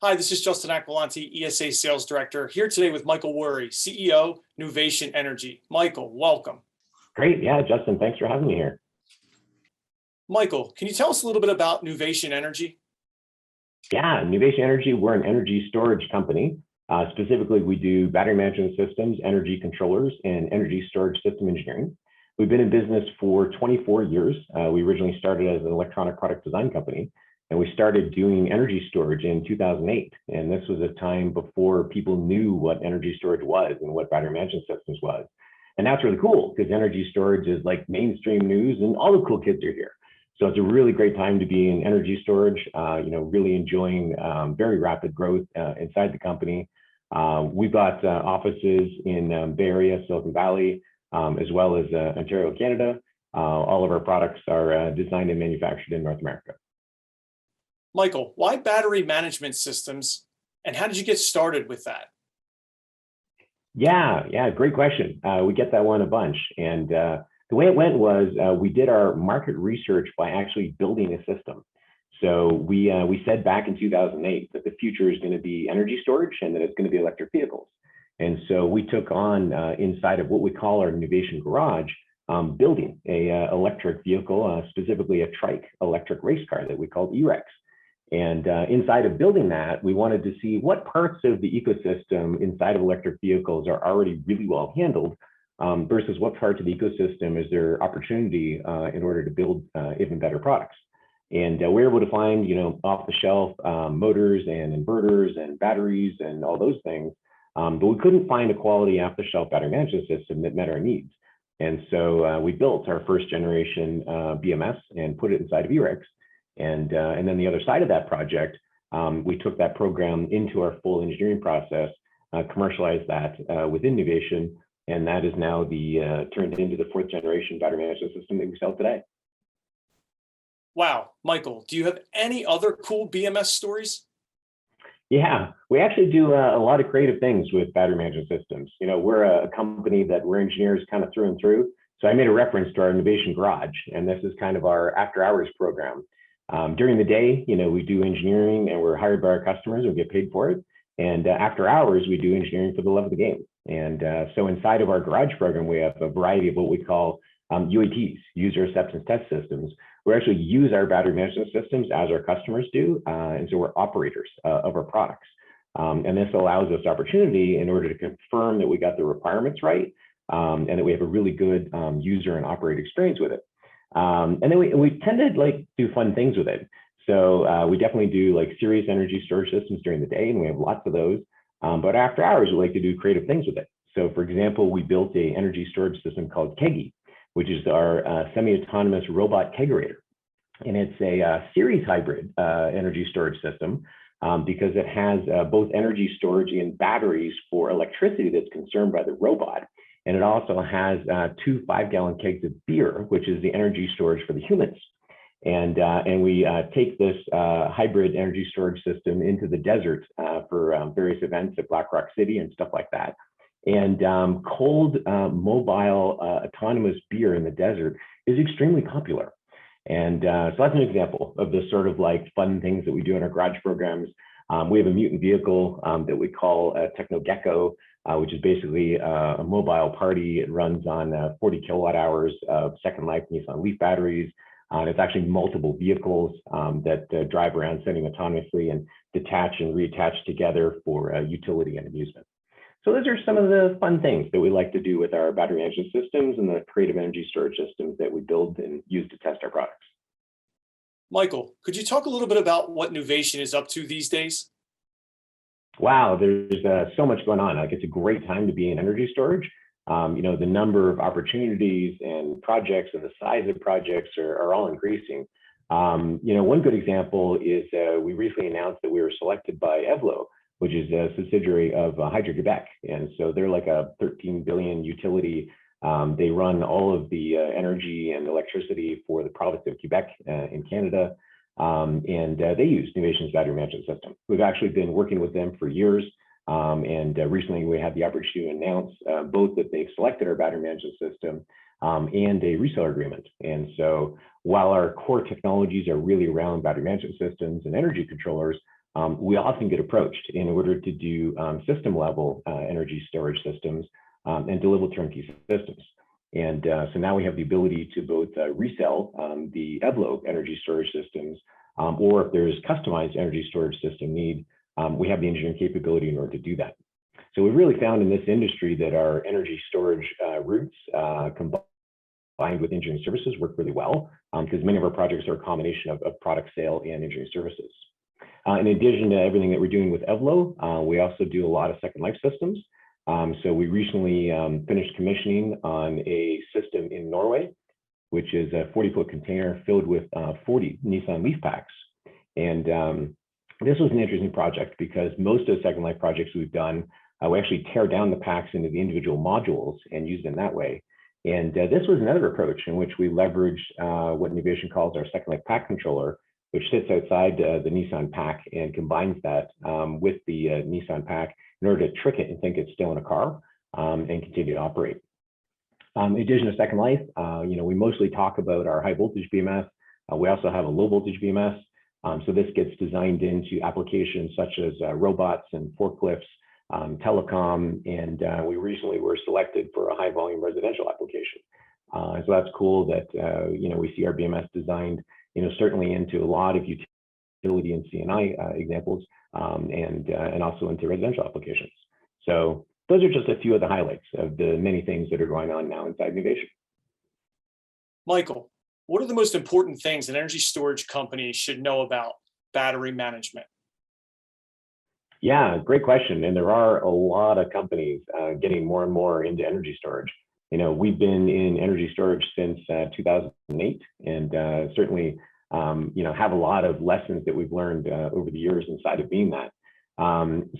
Hi, this is Justin Aquilante, ESA Sales Director, here today with Michael Worry, CEO, Nuvation Energy. Michael, welcome. Great. Yeah, Justin, thanks for having me here. Michael, can you tell us a little bit about Nuvation Energy? Yeah, Nuvation Energy, we're an energy storage company. Specifically, we do battery management systems, energy controllers, and energy storage system engineering. We've been in business for 24 years. We originally started as an electronic product design company, and we started doing energy storage in 2008. And this was a time before people knew what energy storage was and what battery management systems was. And that's really cool because energy storage is like mainstream news and all the cool kids are here. So it's a really great time to be in energy storage, really enjoying very rapid growth inside the company. We've got offices in Bay Area, Silicon Valley, as well as Ontario, Canada. All of our products are designed and manufactured in North America. Michael, why battery management systems, and how did you get started with that? Yeah, great question. We get that one a bunch. And the way it went was we did our market research by actually building a system. So we said back in 2008 that the future is going to be energy storage and that it's going to be electric vehicles. And so we took on inside of what we call our Nuvation Garage, building a electric vehicle, specifically a trike electric race car that we called E-Rex. And inside of building that, we wanted to see what parts of the ecosystem inside of electric vehicles are already really well handled versus what parts of the ecosystem is there opportunity in order to build even better products. And we were able to find, off-the-shelf motors and inverters and batteries and all those things, but we couldn't find a quality off-the-shelf battery management system that met our needs. And so we built our first generation BMS and put it inside of E-Rex. And then the other side of that project, we took that program into our full engineering process, commercialized that within Nuvation, and that is now turned into the fourth generation battery management system that we sell today. Wow, Michael, do you have any other cool BMS stories? Yeah, we actually do a lot of creative things with battery management systems. We're a company that we're engineers kind of through and through. So I made a reference to our Nuvation Garage, and this is kind of our after hours program. During the day, we do engineering and we're hired by our customers and we get paid for it. And after hours, we do engineering for the love of the game. And so inside of our garage program, we have a variety of what we call UATs, user acceptance test systems. We actually use our battery management systems as our customers do. And so we're operators of our products. And this allows us opportunity in order to confirm that we got the requirements right and that we have a really good user and operator experience with it. And then we tend to do fun things with it. So we definitely do serious energy storage systems during the day, and we have lots of those. But after hours, we like to do creative things with it. So for example, we built a energy storage system called kegs, which is our semi-autonomous robot kegerator. And it's a series hybrid energy storage system because it has both energy storage and batteries for electricity that's consumed by the robot. And it also has 2 5-gallon kegs of beer, which is the energy storage for the humans. And we take this hybrid energy storage system into the desert for various events at Black Rock City and stuff like that. And cold mobile autonomous beer in the desert is extremely popular. And so that's an example of the sort of fun things that we do in our garage programs. We have a mutant vehicle that we call Techno Gecko, which is basically a mobile party. It runs on 40 kilowatt hours of Second Life Nissan Leaf batteries. It's actually multiple vehicles that drive around semi-autonomously and detach and reattach together for utility and amusement. So those are some of the fun things that we like to do with our battery management systems and the creative energy storage systems that we build and use to test our products. Michael, could you talk a little bit about what Nuvation is up to these days? Wow, there's so much going on. It's a great time to be in energy storage. The number of opportunities and projects and the size of projects are all increasing. One good example is we recently announced that we were selected by Evlo, which is a subsidiary of Hydro-Quebec. And so they're like a 13 billion utility. They run all of the energy and electricity for the province of Quebec in Canada. And they use Nuvation's battery management system. We've actually been working with them for years. And recently we had the opportunity to announce both that they've selected our battery management system and a reseller agreement. And so while our core technologies are really around battery management systems and energy controllers, we often get approached in order to do system level energy storage systems and deliver turnkey systems. And so now we have the ability to both resell the envelope energy storage systems, or if there's customized energy storage system need, we have the engineering capability in order to do that. So we've really found in this industry that our energy storage roots combined with engineering services work really well, because many of our projects are a combination of product sale and engineering services. In addition to everything that we're doing with Evlo, we also do a lot of second life systems. So we recently finished commissioning on a system in Norway, which is a 40-foot container filled with 40 Nissan Leaf packs. And this was an interesting project because most of the second life projects we've done, we actually tear down the packs into the individual modules and use them that way. And this was another approach in which we leveraged what Nuvation calls our second life pack controller, which sits outside the Nissan pack and combines that with the Nissan pack in order to trick it and think it's still in a car and continue to operate. In addition to second life, we mostly talk about our high voltage BMS. We also have a low voltage BMS. So this gets designed into applications such as robots and forklifts, telecom, and we recently were selected for a high volume residential application. So that's cool that we see our BMS designed certainly into a lot of utility and C&I examples, and also into residential applications. So those are just a few of the highlights of the many things that are going on now inside Nuvation. Michael, what are the most important things an energy storage company should know about battery management? Yeah, great question. And there are a lot of companies getting more and more into energy storage. We've been in energy storage since 2008, and certainly, have a lot of lessons that we've learned over the years inside of being that.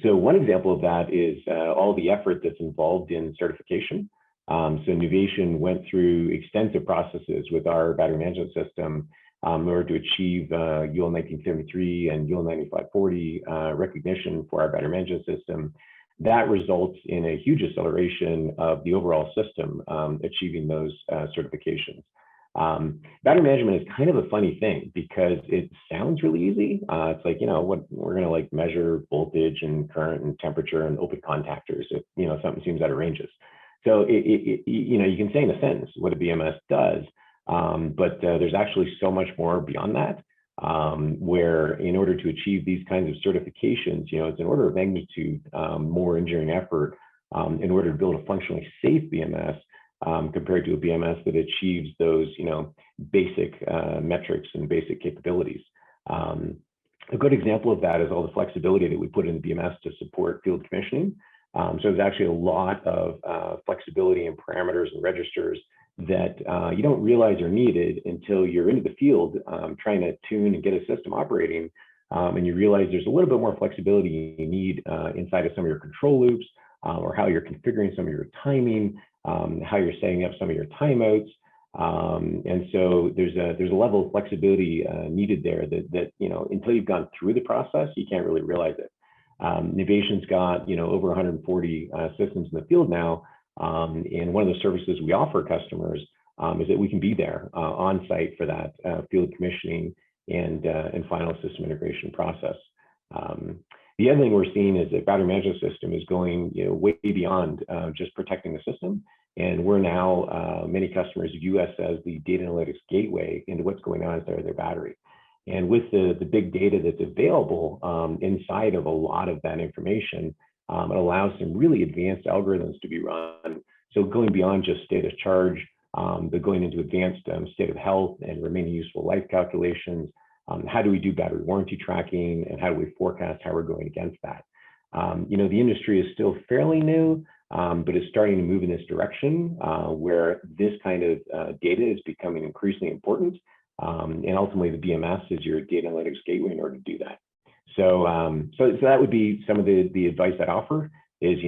So one example of that is all the effort that's involved in certification. So Nuvation went through extensive processes with our battery management system in order to achieve UL 1973 and UL 9540 recognition for our battery management system. That results in a huge acceleration of the overall system achieving those certifications. Battery management is kind of a funny thing because it sounds really easy. It's like, what we're going to like measure voltage and current and temperature and open contactors if, something seems out of ranges. So you can say in a sentence what a BMS does, but there's actually so much more beyond that, where in order to achieve these kinds of certifications, it's an order of magnitude more engineering effort in order to build a functionally safe BMS compared to a BMS that achieves those, basic metrics and basic capabilities. A good example of that is all the flexibility that we put in the BMS to support field commissioning. So there's actually a lot of flexibility and parameters and registers that you don't realize are needed until you're into the field trying to tune and get a system operating, and you realize there's a little bit more flexibility you need inside of some of your control loops, or how you're configuring some of your timing, how you're setting up some of your timeouts. And so there's a level of flexibility needed there that until you've gone through the process, you can't really realize it. Nuvation's got over 140 systems in the field now, and one of the services we offer customers is that we can be there on site for that field commissioning and final system integration process. The other thing we're seeing is that battery management system is going way beyond just protecting the system, and we're now many customers view us as the data analytics gateway into what's going on inside their battery. And with the big data that's available inside of a lot of that information, it allows some really advanced algorithms to be run. So going beyond just state of charge, but going into advanced state of health and remaining useful life calculations. How do we do battery warranty tracking, and how do we forecast how we're going against that? The industry is still fairly new, but it's starting to move in this direction where this kind of data is becoming increasingly important. And ultimately, the BMS is your data analytics gateway in order to do that. So, so that would be some of the advice I'd offer is,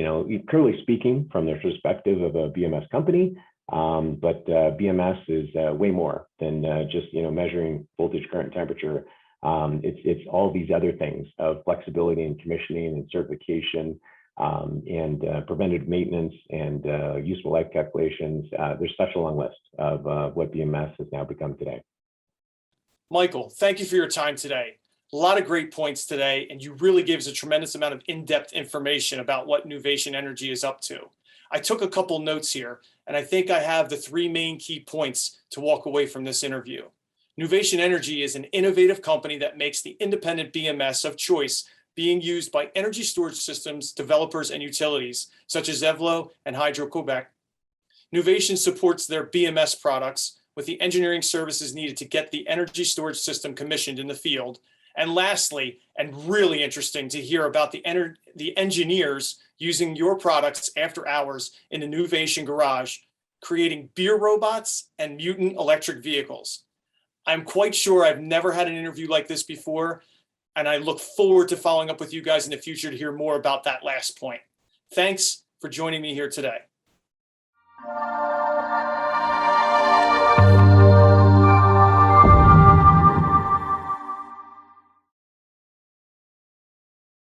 clearly speaking from the perspective of a BMS company, but BMS is way more than just, measuring voltage, current, temperature. It's all these other things of flexibility and commissioning and certification and preventive maintenance and useful life calculations. There's such a long list of what BMS has now become today. Michael, thank you for your time today. A lot of great points today, and you really gave us a tremendous amount of in-depth information about what Nuvation Energy is up to. I took a couple notes here, and I think I have the three main key points to walk away from this interview. Nuvation Energy is an innovative company that makes the independent BMS of choice being used by energy storage systems, developers, and utilities, such as Evlo and Hydro-Quebec. Nuvation supports their BMS products with the engineering services needed to get the energy storage system commissioned in the field. And lastly, and really interesting to hear about the engineers using your products after hours in the Nuvation garage, creating beer robots and mutant electric vehicles. I'm quite sure I've never had an interview like this before, and I look forward to following up with you guys in the future to hear more about that last point. Thanks for joining me here today.